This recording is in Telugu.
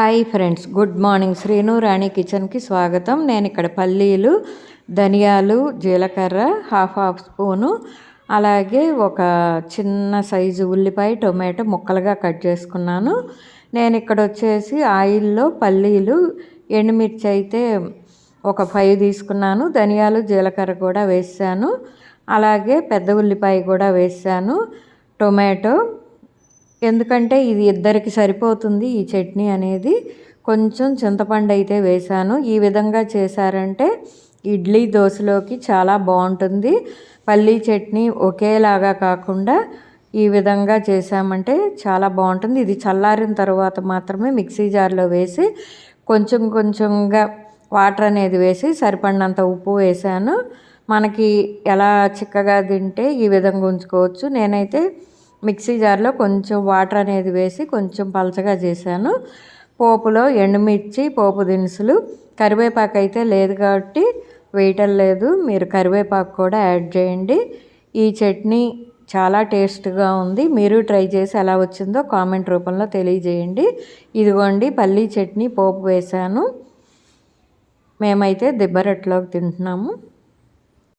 Hi friends, good morning. Sreenu Rani కిచెన్కి స్వాగతం. నేను ఇక్కడ పల్లీలు, ధనియాలు, జీలకర్ర హాఫ్ స్పూను, అలాగే ఒక చిన్న సైజు ఉల్లిపాయ, టొమాటో ముక్కలుగా కట్ చేసుకున్నాను. నేను ఇక్కడ వచ్చేసి ఆయిల్లో పల్లీలు, ఎండుమిర్చి అయితే ఒక 5 తీసుకున్నాను. ధనియాలు, జీలకర్ర కూడా వేసాను. అలాగే పెద్ద ఉల్లిపాయ కూడా వేసాను. టొమాటో, ఎందుకంటే ఇది ఇద్దరికి సరిపోతుంది ఈ చట్నీ అనేది. కొంచెం చింతపండు అయితే వేశాను. ఈ విధంగా చేశారంటే ఇడ్లీ, దోశలోకి చాలా బాగుంటుంది. పల్లీ చట్నీ ఒకేలాగా కాకుండా ఈ విధంగా చేసామంటే చాలా బాగుంటుంది. ఇది చల్లారిన తర్వాత మాత్రమే మిక్సీ జార్లో వేసి కొంచెం కొంచెంగా వాటర్ అనేది వేసి సరిపడినంత ఉప్పు వేసాను. మనకి ఎలా చిక్కగా తింటే ఈ విధంగా ఉంచుకోవచ్చు. నేనైతే మిక్సీ జార్లో కొంచెం వాటర్ అనేది వేసి కొంచెం పలచగా చేశాను. పోపులో ఎండుమిర్చి, పోపు దినుసులు, కరివేపాకు అయితే లేదు కాబట్టి వేయటం లేదు. మీరు కరివేపాకు కూడా యాడ్ చేయండి. ఈ చట్నీ చాలా టేస్ట్గా ఉంది. మీరు ట్రై చేసి ఎలా వచ్చిందో కామెంట్ రూపంలో తెలియజేయండి. ఇదిగోండి పల్లీ చట్నీ పోపు వేశాను. మేమైతే దిబ్బరొట్టెలోకి తింటున్నాము.